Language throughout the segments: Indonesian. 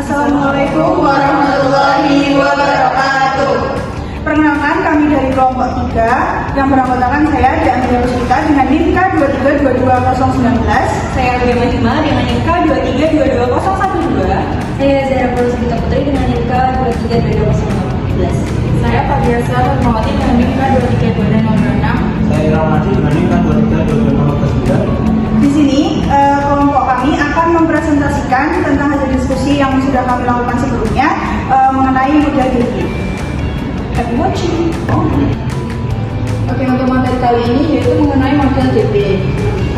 Assalamualaikum warahmatullahi wabarakatuh. Perkenalkan, kami dari kelompok 3 yang beranggotakan saya Diandra Rosita dengan NIM K2322019. Saya Ria Majima dengan NIM K2322012. Saya Zara Pulusita Putri dengan NIM K2322014. Saya Fabiasa Fatmawati dengan NIM K2322006. Saya Ramadi dengan NIM K2322014. Di sini kelompok kami akan mempresentasikan tentang hasil diskusi yang sudah kami lakukan sebelumnya mengenai model DP. Happy watching. Oke, untuk materi kali ini yaitu mengenai model DP.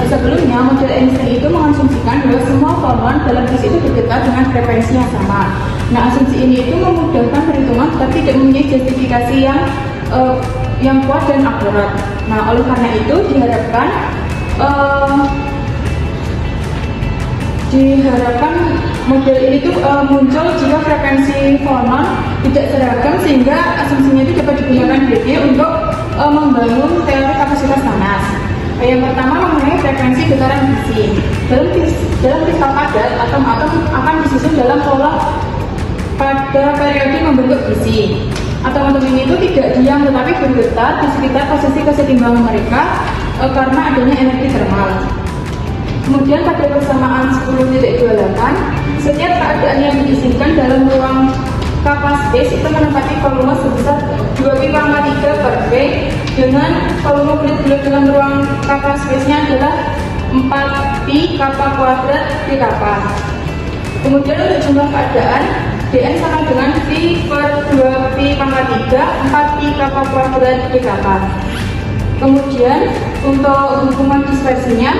Sebelumnya, model Einstein itu mengasumsikan bahwa semua fonon dalam bus itu bergetar dengan frekuensi yang sama. Nah, asumsi ini itu memudahkan perhitungan tetapi tidak mempunyai justifikasi yang kuat dan akurat. Nah, oleh karena itu diharapkan model ini tuh muncul jika frekuensi fonon tidak seragam sehingga asumsinya itu dapat digunakan DP untuk membangun teori kapasitas nanas. Yang pertama mengenai frekuensi getaran bisi. Dalam kristal padat, atom-atom akan disusun dalam pola pada periode membentuk bisi. Atom-atom ini itu tidak diam tetapi bergetar di sekitar posisi kesetimbangan mereka karena adanya energi termal. Kemudian pada persamaan 10.28, setiap keadaan yang diizinkan dalam ruang kapal space itu menempati volume sebesar 2π/3 per V, dengan volume bulat-bulat dalam ruang kapal space-nya adalah 4π kappa kuadrat D kappa. Kemudian untuk jumlah keadaan, Dn sama dengan V per 2π/3 4π kappa kuadrat D kappa. Kemudian untuk hubungan dispersinya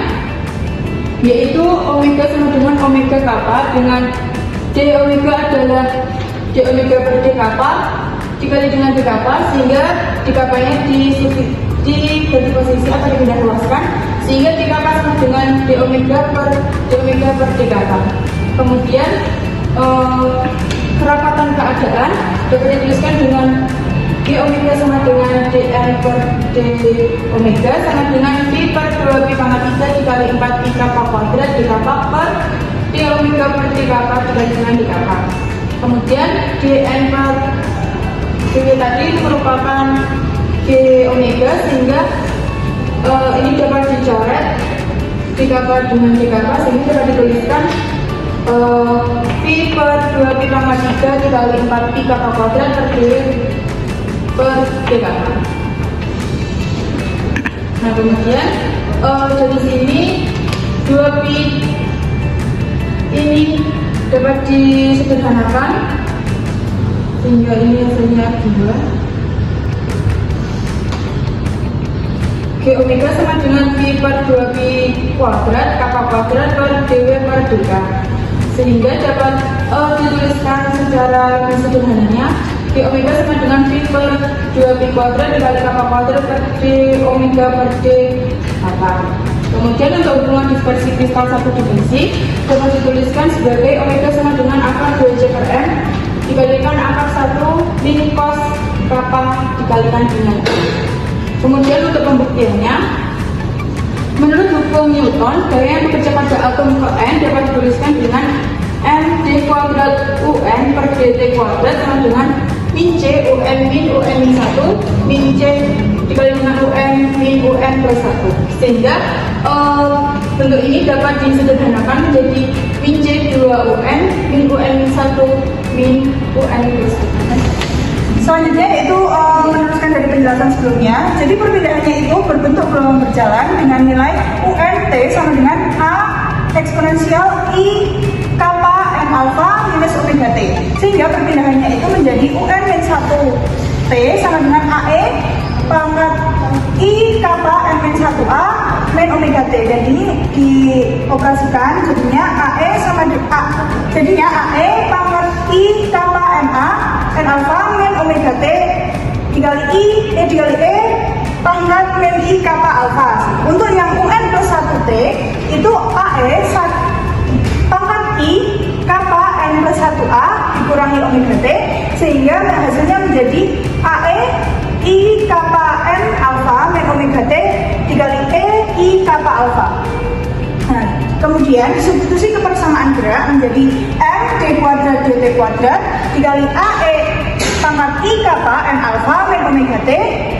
yaitu omega sama dengan omega kappa, dengan d omega adalah d omega per d kappa dikali dengan d kappa, sehingga d kappanya dibagi posisi atau dipindah luaskan sehingga d kappa sama dengan d omega per d kappa. Kemudian kerapatan keadaan dapat dituliskan dengan d omega sama dengan dn per d omega sama dengan v per 2π/3 dikali 4π kappa kuadrat d kappa per d omega per d kappa dikali dengan d kappa. Kemudian dn per dv tadi merupakan d omega sehingga ini dapat dicoret d kappa dengan d kappa sehingga dapat dituliskan v per 2π/3 dikali 4π kappa kuadrat per d kappa. Nah, kemudian dari sini 2π ini dapat disederhanakan sehingga ini hasilnya 2. G omega sama dengan V per 2π kuadrat kappa kuadrat per dw per dk, sehingga dapat dituliskan secara sederhananya d omega sama dengan V per 2π kuadrat dikali kappa kuadrat per d omega per d kappa. Kemudian untuk hubungan dispersi kristal satu dimensi dapat dituliskan sebagai omega sama dengan akar 2J per M dikalikan akar 1 min cos kappa dikalikan dengan D. Kemudian untuk pembuktiannya, menurut hukum Newton, gaya yang bekerja pada atom ke N dapat dituliskan dengan md kuadrat un per dt kuadrat sama dengan min c un min 1 min c dikali dengan un min un plus 1, sehingga bentuk ini dapat disederhanakan menjadi min c 2 un min un min 1 min un plus 1. Selanjutnya itu meneruskan dari penjelasan sebelumnya. Jadi perbedaannya itu berbentuk gelombang berjalan dengan nilai UNT sama dengan A eksponensial I kappa M alpha minus omega T, sehingga perpindahannya itu menjadi UN min 1 T sama dengan AE pangkat I kappa M min 1A min omega T, dan ini dioperasikan jadinya AE sama dengan A, jadinya AE pangkat I kappa MA N alpha min omega T dikali dikali E pangkat min I kappa alpha. Untuk yang UN plus 1T itu AE pangkat I kappa N plus 1A dikurangi omega T, sehingga hasilnya menjadi AE I kappa N alpha min omega T dikali E I kappa alpha. Nah, kemudian Kemudian disubstitusi kebersamaan gerak menjadi M D kuadrat dt kuadrat dikali AE pangkat I kappa N alfa min omega T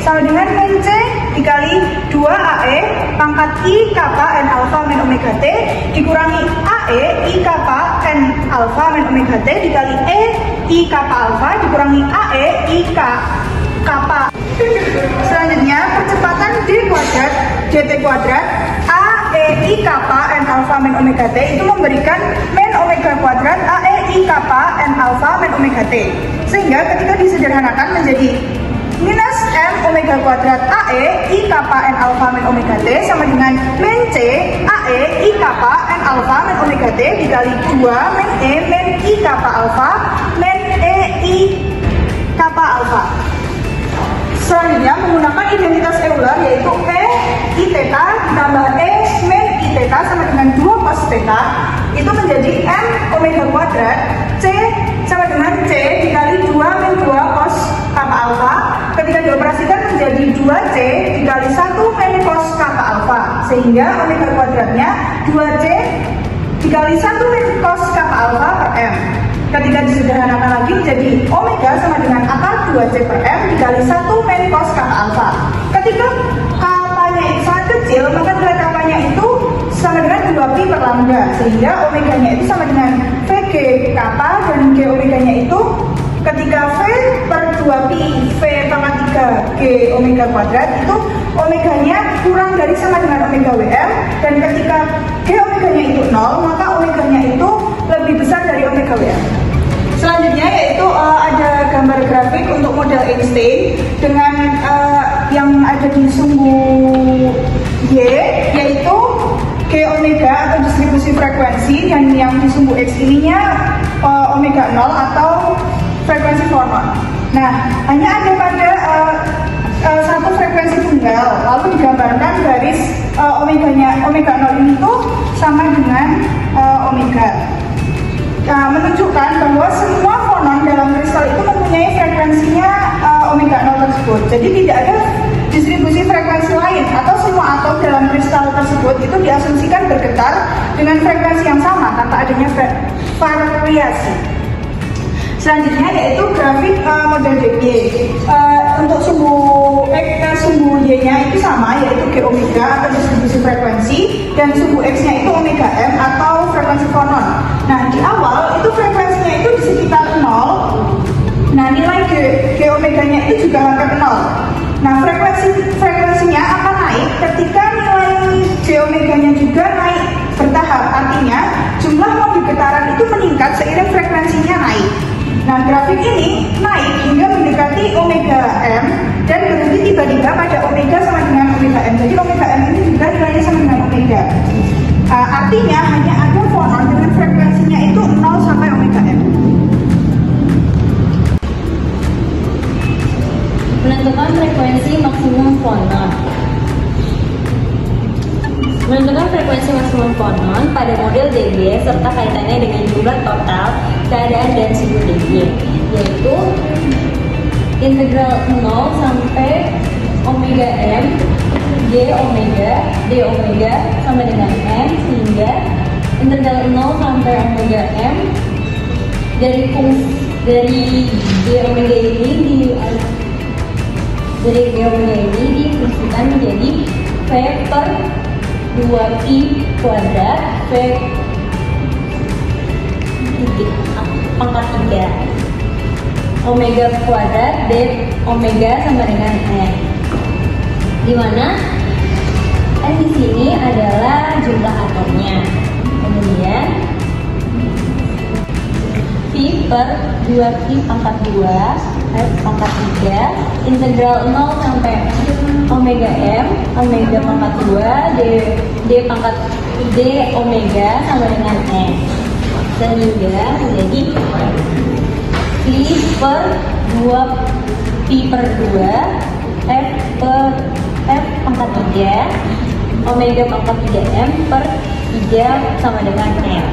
sama dengan min C dikali 2AE pangkat I kappa N alfa min omega T dikurangi AE I kappa N alfa min omega T dikali E I kappa alfa dikurangi AE I kappa. Selanjutnya percepatan D kuadrat dt kuadrat AE I kappa N alfa min omega T itu memberikan min omega kuadrat AE I kappa N alfa min omega T, sehingga ketika disederhanakan menjadi minus M omega kuadrat AE I kappa N alfa min omega T sama dengan min C AE I kappa N alfa min omega T dikali 2 min E min I kappa alfa min E I kappa alfa. Selanjutnya menggunakan identitas Euler yaitu E I theta ditambah E min I theta sama dengan 2 cos theta itu menjadi M omega kuadrat C sama dengan C dikali 2 min 2 cos kappa alfa ketika dioperasikan menjadi 2C dikali 1 min cos kappa alfa, sehingga omega kuadratnya 2C dikali 1 min cos kappa alfa per M. Ketika disederhanakan lagi menjadi omega sama dengan akar 2C per M dikali 1 min cos kappa alfa. Ketika kapanya itu sangat kecil, maka nilai kapanya itu sama dengan 2pi per lambda, sehingga omeganya itu sama dengan VG kappa dan G omeganya itu ketika V per 2pi V pangkat 3 G omega kuadrat itu omeganya kurang dari sama dengan omega WM, dan ketika G omeganya itu 0 maka omeganya itu lebih besar dari omega WM. Selanjutnya yaitu ada gambar grafik untuk model Einstein dengan yang ada di sumbu Y yaitu G omega atau distribusi frekuensi, dan yang di sumbu X ininya omega 0 atau frekuensi fonon. Nah, hanya ada pada satu frekuensi tunggal, lalu digambarkan garis omega 0 ini tuh sama dengan omega. Menunjukkan bahwa semua fonon dalam kristal itu mempunyai frekuensinya omega 0 tersebut. Jadi tidak ada distribusi frekuensi lain atau semua atom dalam kristal tersebut itu diasumsikan bergetar dengan frekuensi yang sama tanpa adanya variasi. Selanjutnya yaitu grafik model DY. Untuk sumbu Y-nya itu sama, yaitu G omega atau distribusi frekuensi, dan sumbu X-nya itu omega M atau frekuensi fonon. Nah, di awal itu frekuensinya itu di sekitar 0. Nah, nilai G omeganya itu juga hampir 0. Nah, frekuensinya akan naik ketika nilai G omeganya juga naik bertahap. Artinya, jumlah mol di getaran itu meningkat seiring frekuensinya naik. Nah, grafik ini naik hingga mendekati omega M dan berhenti tiba-tiba pada omega sama dengan omega M. Jadi omega M ini juga nilainya sama dengan omega. Artinya hanya ada fonon dengan frekuensinya itu 0 sampai omega M. Menentukan frekuensi maksimum fonon. Menentukan frekuensi maksimum fonon pada model DY serta kaitannya dengan jumlah total keadaan dan sumbu DY, yaitu integral 0 sampai omega M G omega D omega sama dengan M, sehingga integral 0 sampai omega M dari D omega ini difungsikan menjadi V per 2pi kuadrat V titik pangkat 3 omega kuadrat D omega sama dengan N, di mana N di sini adalah jumlah atomnya. Kemudian V per 2pi pangkat 2 F pangkat 3 integral 0 sampai omega M omega pangkat 2 D pangkat D omega sama dengan N, sehingga menjadi V per 2pi per 2 F pangkat 3 omega pangkat 3M per 3 sama dengan N,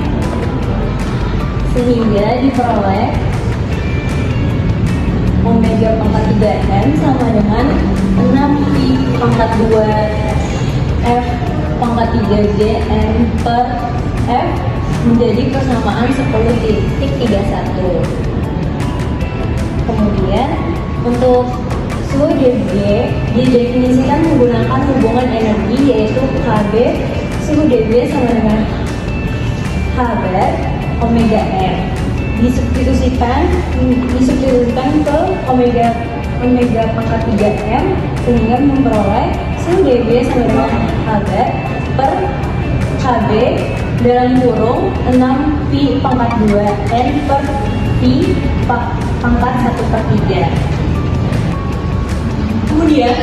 sehingga diperoleh omega pangkat 3M sama dengan 6pi pangkat 2 F pangkat 3G M per F menjadi persamaan 10.31. Kemudian untuk suhu Dv didefinisikan menggunakan hubungan energi yaitu Hb suhu Dv sama dengan H bar omega M. Disubstitusikan ke omega pangkat 3M sehingga memperoleh suhu Dv sama dengan H bar per Hb dalam kurung 6 V pangkat 2 N per V pangkat 1/3. Kemudian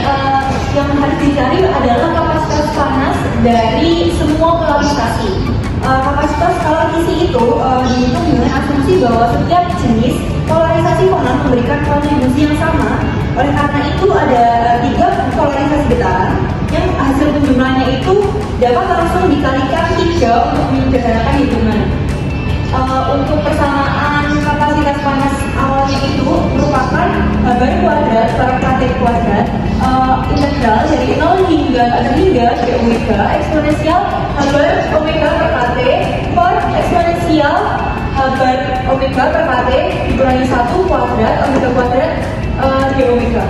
yang harus dicari adalah kapasitas panas dari semua polarisasi. Kapasitas kaloriasi itu dihitung dengan asumsi bahwa setiap jenis polarisasi fonon memberikan kontribusi yang sama. Oleh karena itu ada 3 polarisasi getaran yang hasil penjumlahannya itu dapat langsung dikalikan 3 untuk menyederhanakan hitungan. Untuk persamaan kapasitas panas awalnya itu merupakan H bar kuadrat per KT kuadrat integral dari 0 hingga G omega eksponensial H bar omega per KT per eksponensial H bar omega per KT dikurangi 1 kuadrat omega kuadrat G omega.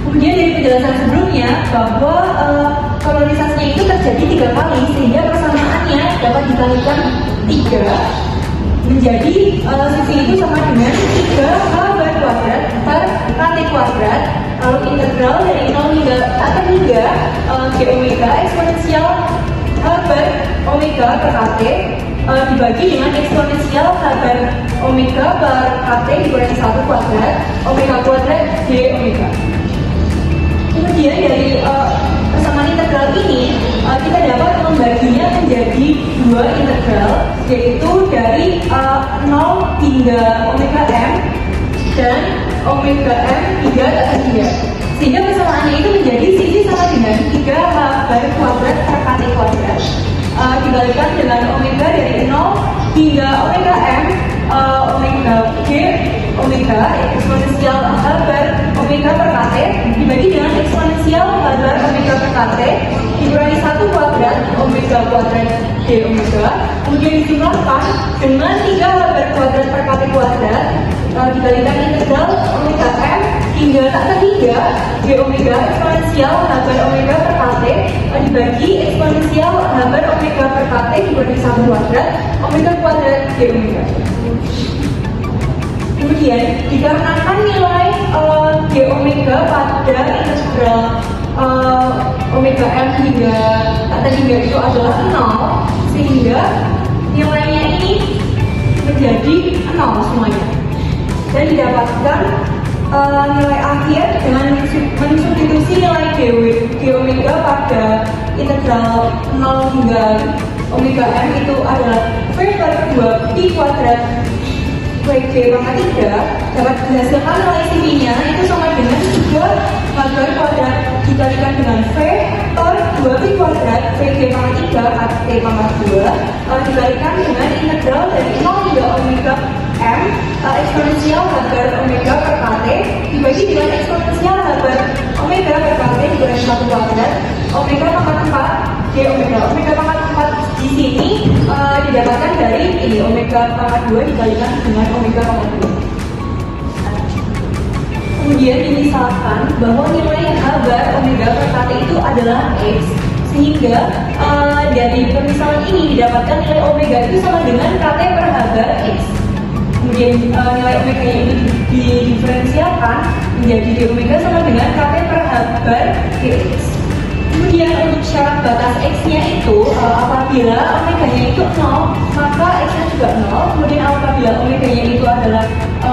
Kemudian dari penjelasan sebelumnya bahwa polarisasinya itu terjadi 3 kali sehingga persamaannya dapat dikalikan 3 menjadi sisi itu sama dengan 3 H bar kuadrat per KT kuadrat lalu integral dari 0 hingga G omega eksponensial H bar omega per KT dibagi dengan eksponensial H bar omega per KT dikurangi 1 kuadrat omega kuadrat G omega. Kemudian dari persamaan integral ini kita dapat membaginya menjadi 2 integral yaitu dari 0 hingga omega M dan omega M hingga 3 sehingga persamaannya itu menjadi sisi sama dengan 3 H bar kuadrat per KT kuadrat dibalikan dengan omega dari 0 hingga omega M omega G omega eksponensial H bar omega per KT dibagi dengan eksponensial H bar omega per KT dikurangi 1 kuadrat omega kuadrat G omega kemudian dijumlahkan dengan 3 H bar kuadrat per KT kuadrat dikalikan integral omega M hingga tak 3 G omega eksponensial H bar omega per KT dibagi eksponensial H bar omega per KT dikurangi 1 kuadrat omega kuadrat G omega. Kemudian dikarenakan nilai G omega pada integral omega M hingga kata hingga itu adalah 0 sehingga nilainya ini menjadi 0 semuanya dan didapatkan nilai akhir dengan mensubstitusi nilai G omega pada integral 0 hingga omega M itu adalah V per 2 Pi kuadrat VG pangkat 3 dapat dihasilkan nilai CV-nya itu sama dengan 3 H bar kuadrat dikalikan dengan V per 2 Pi kuadrat VG pangkat 3 KT pangkat 2 dikalikan dengan integral dari 0 hingga omega M eksponensial H bar omega per KT dibagi dengan eksponensial H bar omega per KT dikurangi 1 kuadrat omega pangkat 4 G omega pangkat 4 di sini didapatkan dari ini omega pangkat 2 dikalikan dengan omega pangkat 2. Kemudian dimisalkan bahwa nilai H bar omega per KT itu adalah X sehingga dari pemisalan ini didapatkan nilai omega itu sama dengan KT per H bar X. Kemudian nilai omega ini didiferensialkan menjadi D omega sama dengan KT per H bar X. Kemudian untuk syarat batas X-nya itu apabila omega-nya itu 0 maka X-nya juga 0. Kemudian apabila omega-nya itu adalah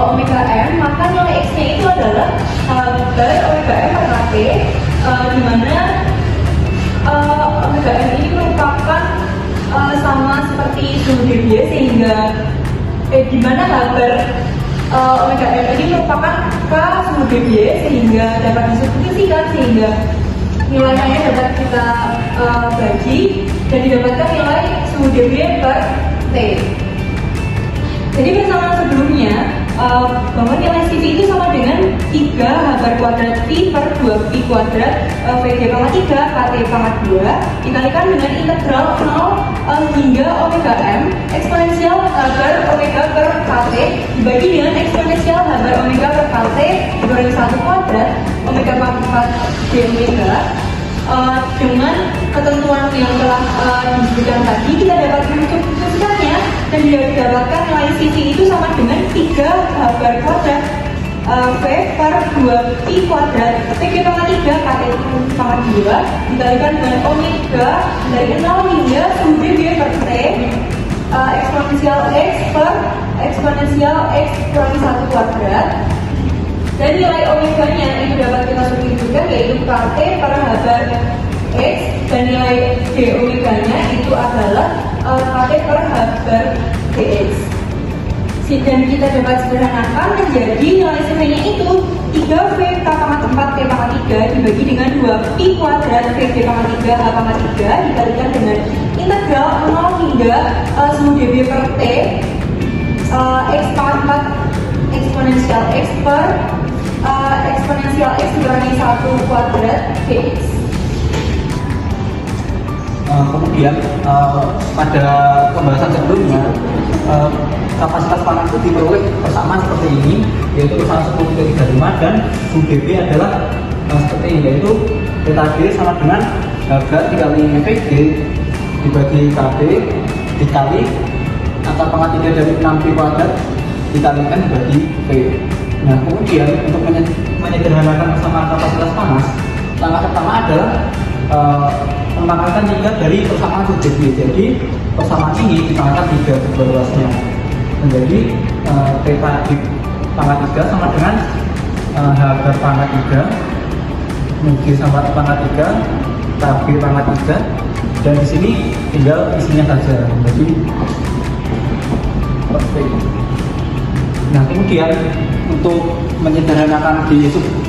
omega M maka nilai X-nya itu adalah bar omega M per KT di mana omega M ini merupakan sama seperti suhu Dv sehingga di mana H bar omega M ini merupakan K suhu Dv sehingga dapat disubstitusikan sehingga nilainya dapat kita bagi dan didapatkan nilai suhu Dv per T. Jadi persamaan sebelumnya bahwa nilai CV itu sama dengan 3 H bar kuadrat Pi per 2 Pi kuadrat VG pangkat 3 KT pangkat 2 dikalikan dengan integral 0 hingga 3M eksponensial H bar omega per KT dibagi dengan eksponensial H bar omega per KT dikurangi 1 kuadrat omega pangkat 4 D omega. Dengan ketentuan yang telah disebutkan tadi, kita dapat menentukannya dan didapatkan nilai CV itu sama dengan 3 H bar kuadrat V per 2 Pi kuadrat PG pangkat 3 KT pangkat 2 dikalikan dengan omega dari 0 hingga sub B per T eksponensial X per eksponensial X kurangi 1 kuadrat. Dan nilai omeganya itu dapat kita substitusikan yaitu KT per H bar X dan nilai D omeganya itu adalah KT per H bar Dx. Dan kita dapat sederhanakan menjadi nilai CV-nya itu 3V K pangkat 4 P pangkat 3 dibagi dengan 2 Pi kuadrat VG pangkat 3 H pangkat 3 dikalikan dengan integral 0 hingga semu dB per T X pangkat 4 eksponensial X per eksponensial X dikurangi 1 kuadrat Dx. Kemudian pada pembahasan sebelumnya kapasitas panel itu diperoleh persamaan seperti ini, yaitu persamaan 10,35 dan UDB adalah seperti ini, yaitu theta D sama dengan harga dikali VG dibagi KB dikali angka pangkat 3 dari 6 Pi kuadrat dikalikan dibagi V. Nah, kemudian untuk menyederhanakan persamaan kapasitas panas, langkah pertama adalah mempangkalkan 3 dari persamaan UDB. Jadi persamaan ini dipangkalkan 3 kedua luasnya menjadi theta D pangkat 3 sama dengan H bar pangkat 3 G sama pangkat 3 KB pangkat 3 dan di sini tinggal isinya saja. Jadi seperti itu. Nah, kemudian untuk menyederhanakan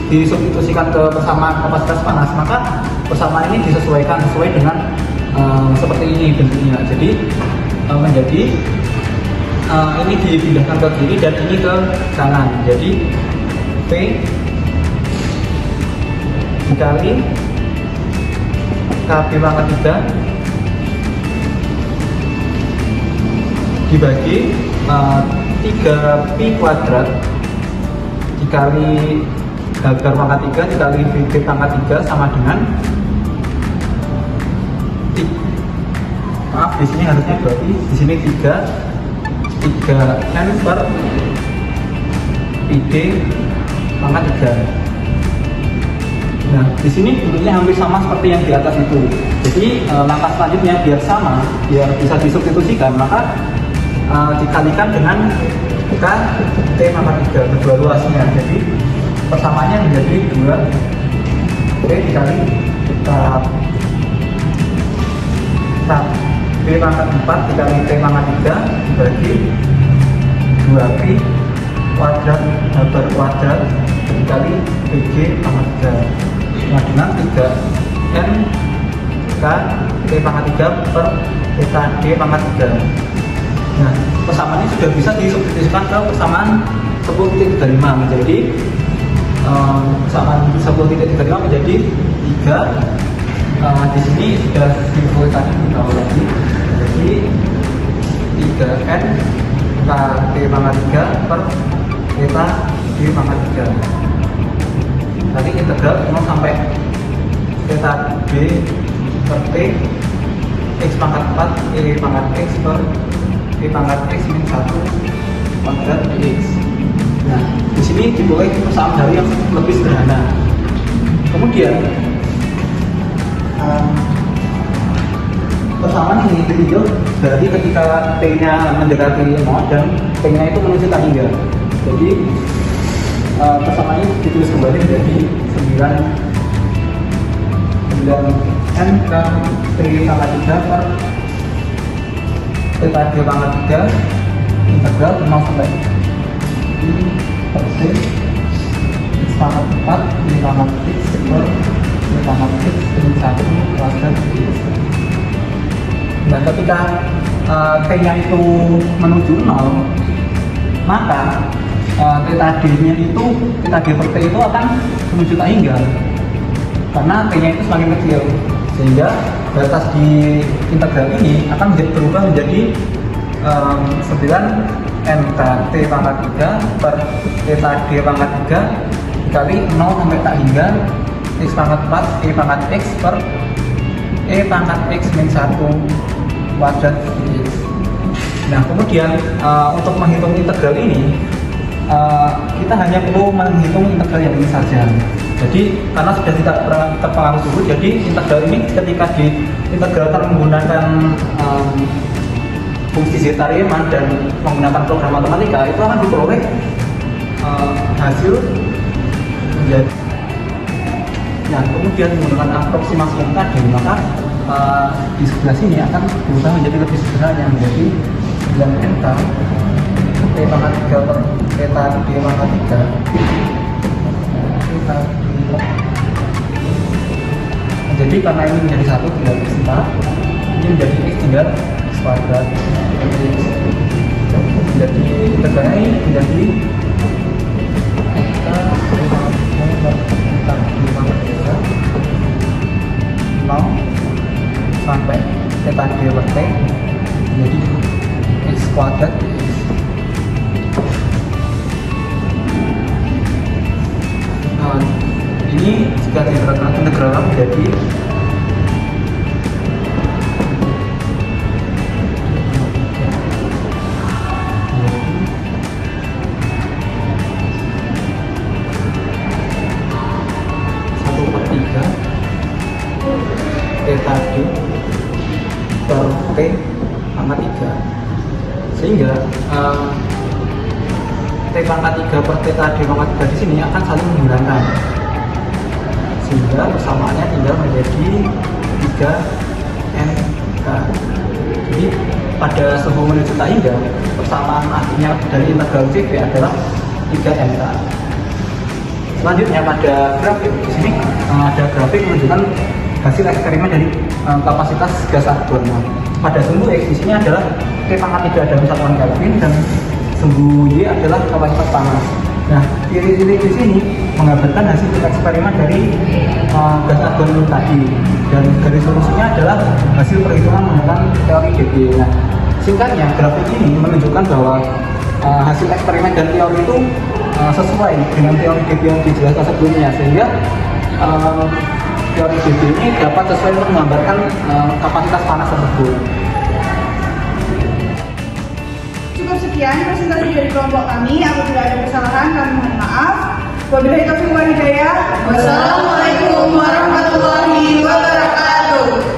disubstitusikan ke persamaan kapasitas panas, maka persamaan ini disesuaikan sesuai dengan seperti ini bentuknya. Jadi menjadi ini dipindahkan ke kiri dan ini ke kanan. Jadi P dikali KB pangkat 3 dibagi 3 Pi kuadrat dikali H bar pangkat 3 dikali VG pangkat 3 sama dengan maaf, di sini harusnya berarti di sini 3N per PD pangkat 3. Nah, di sini bentuknya hampir sama seperti yang di atas itu. Jadi langkah selanjutnya biar sama, biar bisa disubstitusikan, maka dikalikan dengan K T pangkat 3 kedua luasnya. Jadi persamaannya menjadi 2 T dikali B pangkat 4 dikali T pangkat 3 dibagi 2 Pi kuadrat H bar kuadrat dikali VG pangkat 3 sama dengan 3N K T pangkat 3 per theta D pangkat 3. Nah, persamaan ini sudah bisa disubstitusikan ke persamaan 10,35 menjadi persamaan 10,35 menjadi 3. Di sini sudah dituliskan di bawah lagi, jadi 3N K T pangkat 3 per theta D pangkat 3. Tadi integral 0 sampai theta D per T X pangkat 4 E pangkat X per T pangkat X min 1 kuadrat X. Nah, di sini diboleh persamaan dari yang lebih sederhana. Kemudian persamaan ini ditinjau berarti ketika T-nya mendekati 0 dan T-nya itu menuju tak hingga. Jadi persamaan ini ditulis kembali menjadi 9N K T pangkat 3 per theta D pangkat 3 integral 0 sampai per T X pangkat 4 ini pangkat X per T pangkat X min 1 kuadrat X. Nah, ketika T-nya itu menuju 0, maka theta D-nya itu, theta D per T itu akan menuju tak hingga karena T-nya itu semakin kecil. sehingga batas di integral ini akan berubah menjadi 9 eta T pangkat 3 per eta D pangkat 3 dikali 0 sampai tak hingga X pangkat 4 E pangkat X per E pangkat X min 1 kuadrat dx. Nah kemudian untuk menghitung integral ini kita hanya perlu menghitung integral yang ini saja. Jadi karena sudah tidak terpengaruh suhu, jadi integral ini ketika diintegralkan menggunakan fungsi zeta Riemann dan menggunakan program matematika, itu akan diperoleh hasil menjadi. Nah kemudian menggunakan aproksimasi yang tadi, maka di sebelah sini akan berubah menjadi lebih sederhana menjadi 9 eta T pangkat 3 per eta D pangkat 3 jadi karena ini menjadi 1 tinggal X 4, ini menjadi X tinggal X kuadrat, jadi integralnya ini menjadi eta D pangkat 3 0 sampai eta D per T menjadi X kuadrat dx. Ini jika diterapkan integral menjadi satu per 3 eta D per T pangkat 3, sehingga T pangkat 3 per theta D pangkat 3 di sini akan saling menghilangkan, sehingga persamaannya tinggal menjadi 3nk. Jadi pada suhu menuju tak hingga, persamaan akhirnya dari integral CV adalah 3nk. Selanjutnya pada grafik di sini ada grafik menunjukkan hasil eksperimen dari kapasitas gas argon. Pada sumbu X di sini adalah T pangkat 3 dalam satuan Kelvin dan sumbu Y adalah kapasitas panas. Nah, titik-titik di sini menggambarkan hasil eksperimen dari gas argon tadi, dan garis lurusnya adalah hasil perhitungan menggunakan teori DB. Nah, singkatnya grafik ini menunjukkan bahwa hasil eksperimen dan teori itu sesuai dengan teori DB yang dijelaskan sebelumnya, sehingga teori DB ini dapat sesuai untuk menggambarkan kapasitas panas tersebut. Cukup sekian presentasi dari kelompok kami. Apabila ada kesalahan, kami mohon maaf. Wabillahi taufiq wal hidayah. Wassalamualaikum warahmatullahi wabarakatuh.